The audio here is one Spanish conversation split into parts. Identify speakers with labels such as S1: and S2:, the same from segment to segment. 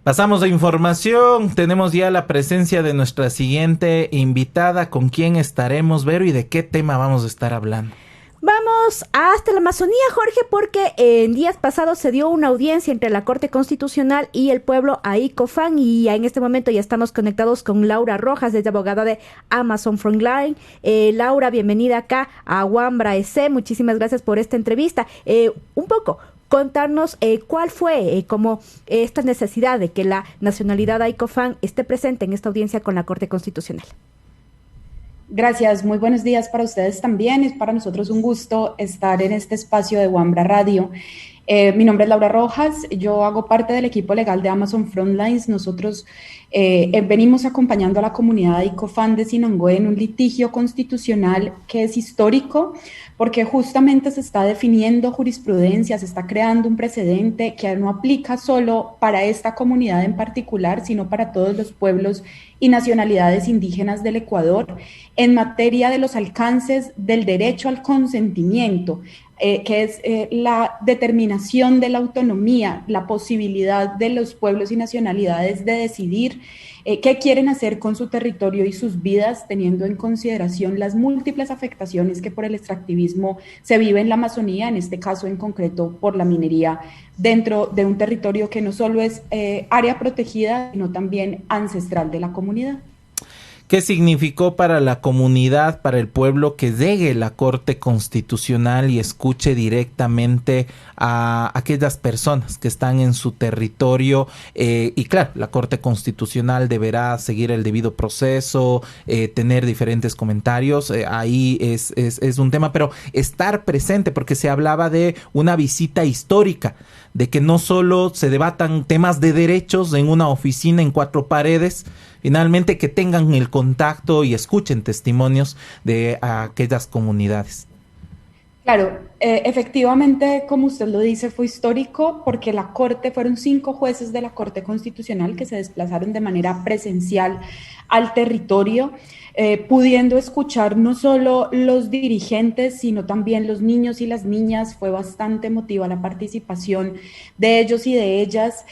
S1: Pasamos a información. Tenemos ya la presencia de nuestra siguiente invitada. ¿Con quién estaremos, Vero, y de qué tema vamos a estar hablando?
S2: Vamos hasta la Amazonía, Jorge, porque en días pasados se dio una audiencia entre la Corte Constitucional y el pueblo Aicofán, y en este momento ya estamos conectados con Laura Rojas, desde abogada de Amazon Frontline. Laura, bienvenida acá a Wambra EC. Muchísimas gracias por esta entrevista. Un poco, contarnos cuál fue como esta necesidad de que la nacionalidad Aicofán esté presente en esta audiencia con la Corte Constitucional.
S3: Gracias, muy buenos días para ustedes también. Es para nosotros un gusto estar en este espacio de Wambra Radio. Mi nombre es Laura Rojas, yo hago parte del equipo legal de Amazon Frontlines. Nosotros venimos acompañando a la comunidad de Aicofán de Sinongo en un litigio constitucional que es histórico, porque justamente se está definiendo jurisprudencia, se está creando un precedente que no aplica solo para esta comunidad en particular, sino para todos los pueblos y nacionalidades indígenas del Ecuador en materia de los alcances del derecho al consentimiento, que es la determinación de la autonomía, la posibilidad de los pueblos y nacionalidades de decidir qué quieren hacer con su territorio y sus vidas, teniendo en consideración las múltiples afectaciones que por el extractivismo se vive en la Amazonía, en este caso en concreto por la minería, dentro de un territorio que no solo es área protegida, sino también ancestral de la comunidad.
S1: ¿Qué significó para la comunidad, para el pueblo, que llegue la Corte Constitucional y escuche directamente a aquellas personas que están en su territorio? Y claro, la Corte Constitucional deberá seguir el debido proceso, tener diferentes comentarios, ahí es un tema, pero estar presente, porque se hablaba de una visita histórica, de que no solo se debatan temas de derechos en una oficina en cuatro paredes, finalmente que tengan el contacto y escuchen testimonios de aquellas comunidades.
S3: Claro, efectivamente, como usted lo dice, fue histórico porque fueron 5 jueces de la Corte Constitucional que se desplazaron de manera presencial al territorio, pudiendo escuchar no solo los dirigentes, sino también los niños y las niñas. Fue bastante emotiva la participación de ellos y de ellas,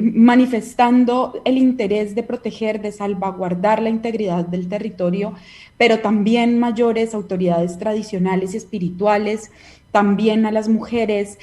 S3: manifestando el interés de proteger, de salvaguardar la integridad del territorio, pero también mayores autoridades tradicionales y espirituales, también a las mujeres.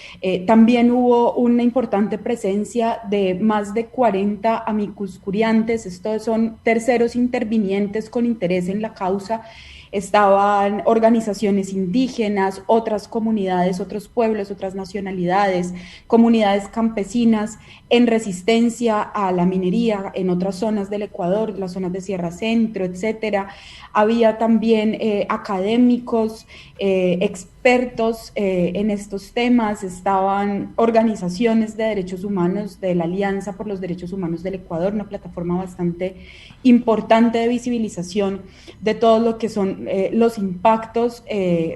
S3: También hubo una importante presencia de más de 40 amicus curiantes. Estos son terceros intervinientes con interés en la causa. Estaban organizaciones indígenas, otras comunidades, otros pueblos, otras nacionalidades, comunidades campesinas en resistencia a la minería en otras zonas del Ecuador, las zonas de Sierra Centro, etcétera. Había también académicos, expertos en estos temas. Estaban organizaciones de derechos humanos de la Alianza por los Derechos Humanos del Ecuador, una plataforma bastante importante de visibilización de todo lo que son los impactos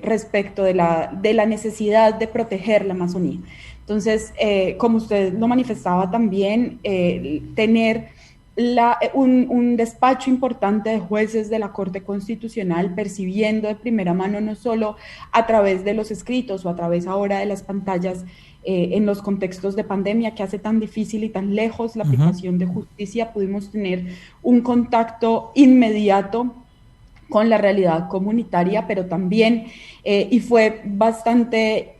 S3: respecto de la necesidad de proteger la Amazonía. Entonces, como usted lo manifestaba también, tener un despacho importante de jueces de la Corte Constitucional percibiendo de primera mano, no solo a través de los escritos o a través ahora de las pantallas, en los contextos de pandemia que hace tan difícil y tan lejos la aplicación de justicia, pudimos tener un contacto inmediato con la realidad comunitaria, pero también, y fue bastante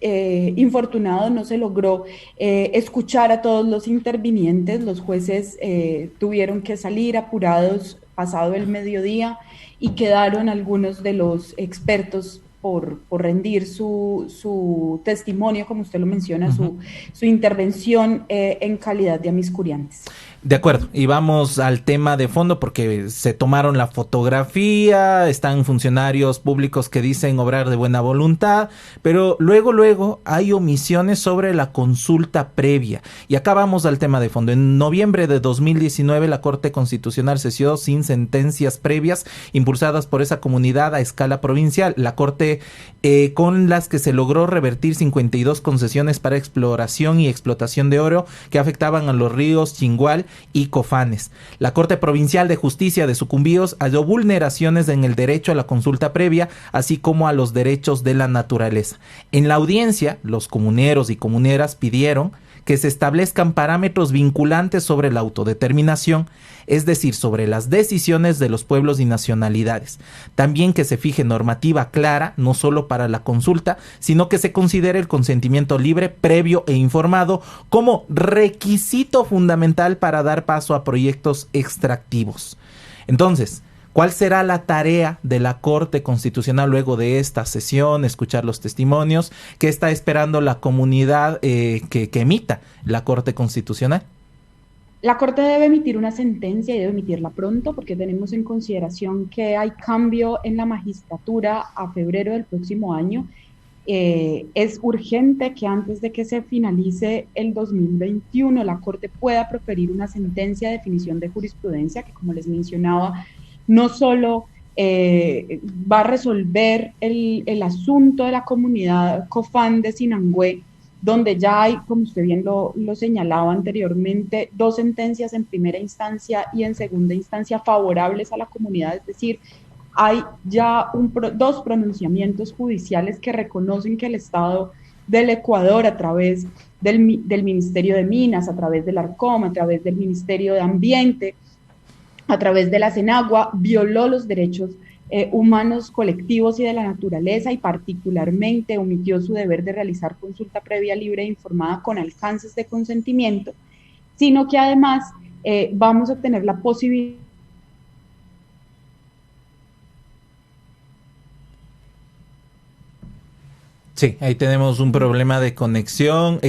S3: infortunado, no se logró escuchar a todos los intervinientes. Los jueces tuvieron que salir apurados pasado el mediodía y quedaron algunos de los expertos por rendir su testimonio, como usted lo menciona, su intervención en calidad de amiscuriantes.
S1: De acuerdo, y vamos al tema de fondo porque se tomaron la fotografía, están funcionarios públicos que dicen obrar de buena voluntad, pero luego hay omisiones sobre la consulta previa. Y acá vamos al tema de fondo. En noviembre de 2019 la Corte Constitucional cesó sin sentencias previas impulsadas por esa comunidad a escala provincial. La Corte con las que se logró revertir 52 concesiones para exploración y explotación de oro que afectaban a los ríos Chingual y Cofanes. La Corte Provincial de Justicia de Sucumbíos halló vulneraciones en el derecho a la consulta previa, así como a los derechos de la naturaleza. En la audiencia, los comuneros y comuneras pidieron que se establezcan parámetros vinculantes sobre la autodeterminación, es decir, sobre las decisiones de los pueblos y nacionalidades. También que se fije normativa clara, no solo para la consulta, sino que se considere el consentimiento libre, previo e informado como requisito fundamental para dar paso a proyectos extractivos. Entonces, ¿cuál será la tarea de la Corte Constitucional luego de esta sesión, escuchar los testimonios? ¿Qué está esperando la comunidad que emita la Corte Constitucional?
S3: La Corte debe emitir una sentencia y debe emitirla pronto porque tenemos en consideración que hay cambio en la magistratura a febrero del próximo año. Es urgente que antes de que se finalice el 2021 la Corte pueda proferir una sentencia de definición de jurisprudencia que, como les mencionaba, no solo va a resolver el asunto de la comunidad Cofán de Sinangué, donde ya hay, como usted bien lo señalaba anteriormente, 2 sentencias en primera instancia y en segunda instancia favorables a la comunidad, es decir, hay ya 2 pronunciamientos judiciales que reconocen que el Estado del Ecuador, a través del Ministerio de Minas, a través del ARCOM, a través del Ministerio de Ambiente, a través de la CENAGUA, violó los derechos humanos colectivos y de la naturaleza, y particularmente omitió su deber de realizar consulta previa, libre e informada con alcances de consentimiento, sino que además vamos a tener la posibilidad.
S1: Sí, ahí tenemos un problema de conexión.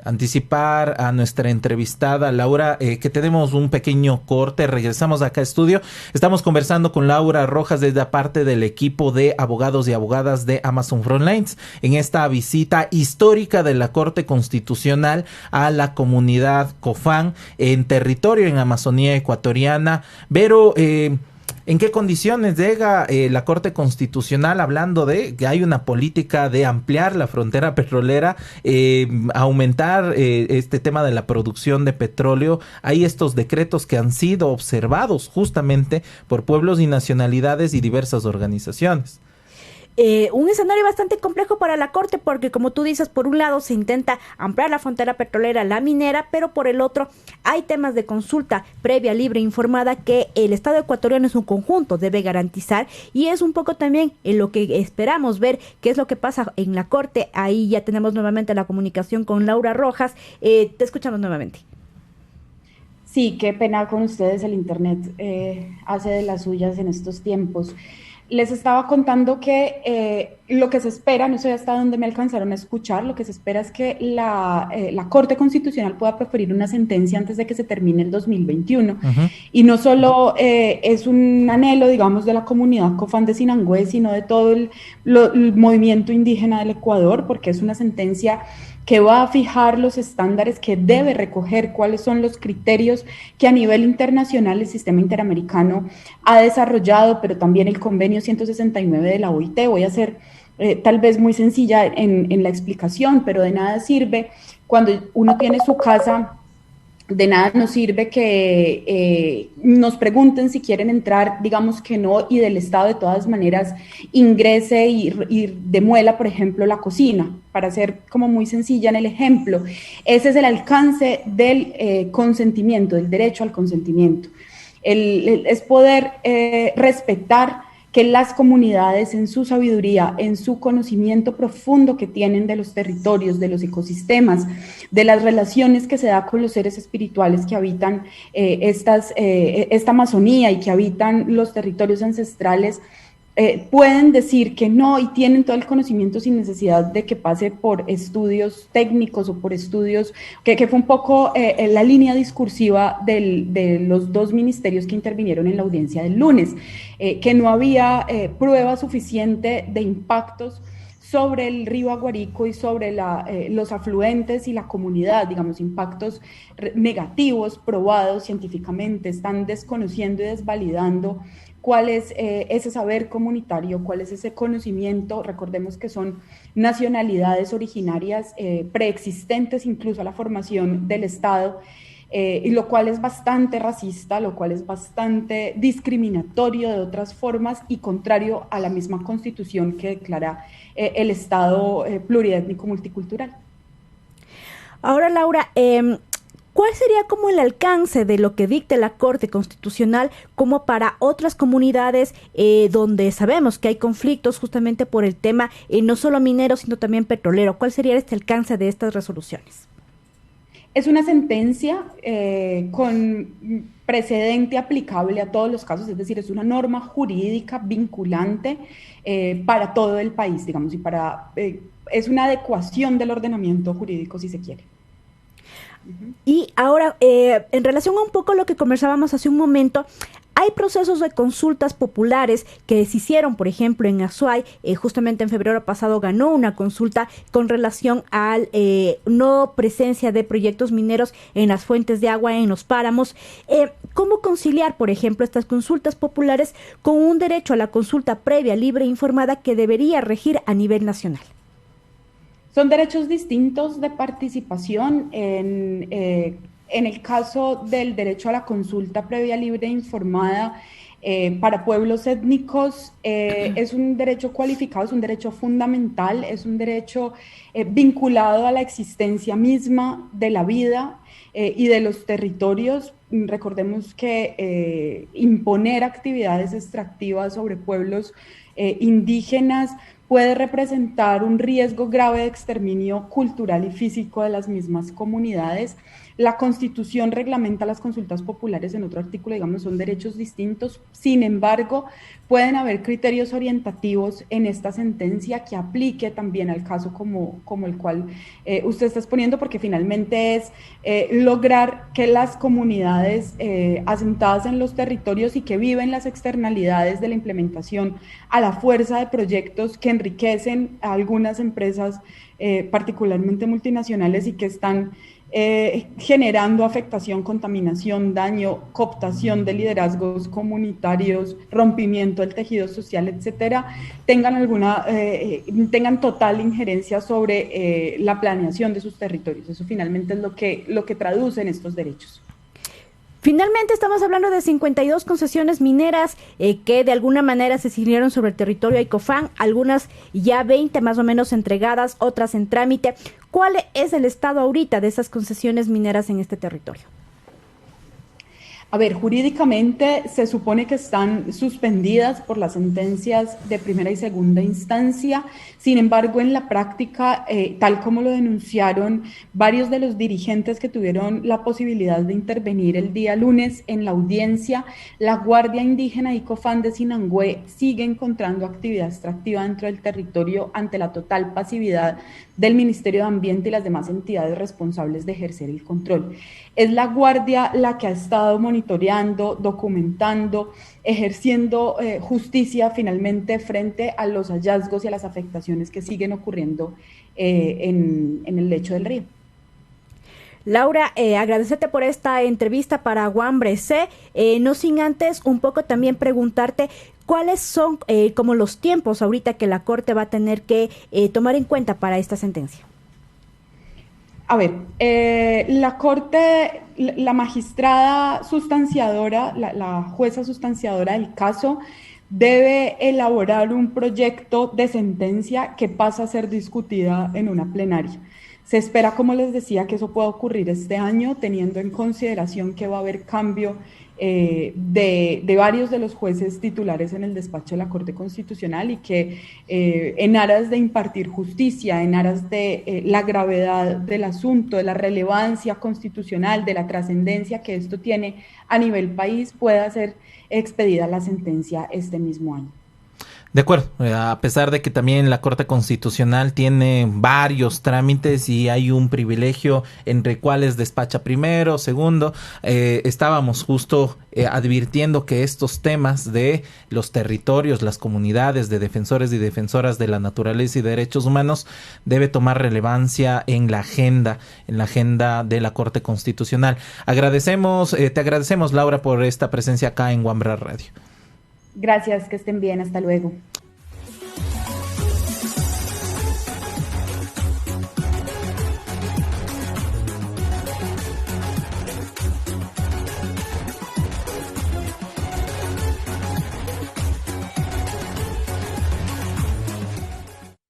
S1: Anticipar a nuestra entrevistada Laura, que tenemos un pequeño corte, regresamos acá a estudio. Estamos conversando con Laura Rojas desde parte del equipo de abogados y abogadas de Amazon Frontlines en esta visita histórica de la Corte Constitucional a la comunidad Cofán en territorio en Amazonía ecuatoriana. Vero, ¿en qué condiciones llega la Corte Constitucional, hablando de que hay una política de ampliar la frontera petrolera, aumentar este tema de la producción de petróleo? Hay estos decretos que han sido observados justamente por pueblos y nacionalidades y diversas organizaciones.
S2: Un escenario bastante complejo para la Corte porque, como tú dices, por un lado se intenta ampliar la frontera petrolera, la minera, pero por el otro hay temas de consulta previa, libre e informada que el Estado ecuatoriano en su conjunto debe garantizar, y es un poco también en lo que esperamos ver qué es lo que pasa en la Corte. Ahí ya tenemos nuevamente la comunicación con Laura Rojas. Te escuchamos nuevamente.
S3: Sí, qué pena con ustedes, el internet hace de las suyas en estos tiempos. Les estaba contando que lo que se espera, no sé hasta dónde me alcanzaron a escuchar, lo que se espera es que la Corte Constitucional pueda proferir una sentencia antes de que se termine el 2021. Uh-huh. Y no solo es un anhelo, digamos, de la comunidad Cofán de Sinangué, sino de todo el movimiento indígena del Ecuador, porque es una sentencia que va a fijar los estándares, que debe recoger cuáles son los criterios que a nivel internacional el sistema interamericano ha desarrollado, pero también el convenio 169 de la OIT. Voy a ser tal vez muy sencilla en la explicación, pero de nada sirve cuando uno tiene su casa. De nada nos sirve que nos pregunten si quieren entrar, digamos que no, y del Estado de todas maneras ingrese y demuela, por ejemplo, la cocina, para ser como muy sencilla en el ejemplo. Ese es el alcance del consentimiento, del derecho al consentimiento. Es poder respetar que las comunidades, en su sabiduría, en su conocimiento profundo que tienen de los territorios, de los ecosistemas, de las relaciones que se da con los seres espirituales que habitan esta Amazonía y que habitan los territorios ancestrales, pueden decir que no, y tienen todo el conocimiento sin necesidad de que pase por estudios técnicos o por estudios, que fue un poco la línea discursiva de los 2 ministerios que intervinieron en la audiencia del lunes, que no había prueba suficiente de impactos sobre el río Aguarico y sobre los afluentes y la comunidad, digamos, impactos negativos probados científicamente. Están desconociendo y desvalidando cuál es ese saber comunitario, cuál es ese conocimiento. Recordemos que son nacionalidades originarias preexistentes incluso a la formación del Estado, y lo cual es bastante racista, lo cual es bastante discriminatorio de otras formas y contrario a la misma Constitución que declara el Estado pluriétnico multicultural.
S2: Ahora, Laura, ¿cuál sería como el alcance de lo que dicte la Corte Constitucional como para otras comunidades donde sabemos que hay conflictos justamente por el tema no solo minero, sino también petrolero? ¿Cuál sería este alcance de estas resoluciones?
S3: Es una sentencia con precedente aplicable a todos los casos, es decir, es una norma jurídica vinculante para todo el país, digamos, y es una adecuación del ordenamiento jurídico, si se quiere.
S2: Y ahora, en relación a un poco lo que conversábamos hace un momento, hay procesos de consultas populares que se hicieron, por ejemplo, en Azuay, justamente en febrero pasado ganó una consulta con relación a no presencia de proyectos mineros en las fuentes de agua, en los páramos. ¿Cómo conciliar, por ejemplo, estas consultas populares con un derecho a la consulta previa, libre e informada que debería regir a nivel nacional?
S3: Son derechos distintos de participación. En el caso del derecho a la consulta previa, libre e informada, para pueblos étnicos es un derecho cualificado, es un derecho fundamental, es un derecho vinculado a la existencia misma de la vida y de los territorios. Recordemos que imponer actividades extractivas sobre pueblos indígenas puede representar un riesgo grave de exterminio cultural y físico de las mismas comunidades. La Constitución reglamenta las consultas populares en otro artículo, digamos, son derechos distintos. Sin embargo, pueden haber criterios orientativos en esta sentencia que aplique también al caso como el cual usted está exponiendo, porque finalmente es lograr que las comunidades asentadas en los territorios y que viven las externalidades de la implementación a la fuerza de proyectos que enriquecen a algunas empresas, particularmente multinacionales, y que están generando afectación, contaminación, daño, cooptación de liderazgos comunitarios, rompimiento del tejido social, etcétera, tengan total injerencia sobre la planeación de sus territorios. Eso finalmente es lo que traducen estos derechos.
S2: Finalmente estamos hablando de 52 concesiones mineras que de alguna manera se siguieron sobre el territorio de Icofán, algunas ya 20 más o menos entregadas, otras en trámite. ¿Cuál es el estado ahorita de esas concesiones mineras en este territorio?
S3: A ver, jurídicamente se supone que están suspendidas por las sentencias de primera y segunda instancia. Sin embargo, en la práctica, tal como lo denunciaron varios de los dirigentes que tuvieron la posibilidad de intervenir el día lunes en la audiencia, la Guardia Indígena Icofán de Sinangué sigue encontrando actividad extractiva dentro del territorio ante la total pasividad del Ministerio de Ambiente y las demás entidades responsables de ejercer el control. Es la Guardia la que ha estado monitoreando, documentando, ejerciendo justicia finalmente frente a los hallazgos y a las afectaciones que siguen ocurriendo en el lecho del río.
S2: Laura, agradecerte por esta entrevista para Guambre C. No sin antes un poco también preguntarte cuáles son como los tiempos ahorita que la Corte va a tener que tomar en cuenta para esta sentencia.
S3: A ver, la Corte, la magistrada sustanciadora, la jueza sustanciadora del caso, debe elaborar un proyecto de sentencia que pasa a ser discutida en una plenaria. Se espera, como les decía, que eso pueda ocurrir este año, teniendo en consideración que va a haber cambio de varios de los jueces titulares en el despacho de la Corte Constitucional, y que en aras de impartir justicia, en aras de la gravedad del asunto, de la relevancia constitucional, de la trascendencia que esto tiene a nivel país, pueda ser expedida la sentencia este mismo año.
S1: De acuerdo, a pesar de que también la Corte Constitucional tiene varios trámites y hay un privilegio entre cuáles despacha primero, segundo, estábamos justo advirtiendo que estos temas de los territorios, las comunidades de defensores y defensoras de la naturaleza y derechos humanos debe tomar relevancia en la agenda de la Corte Constitucional. Te agradecemos, Laura, por esta presencia acá en Wambra Radio.
S3: Gracias, que estén bien, hasta luego.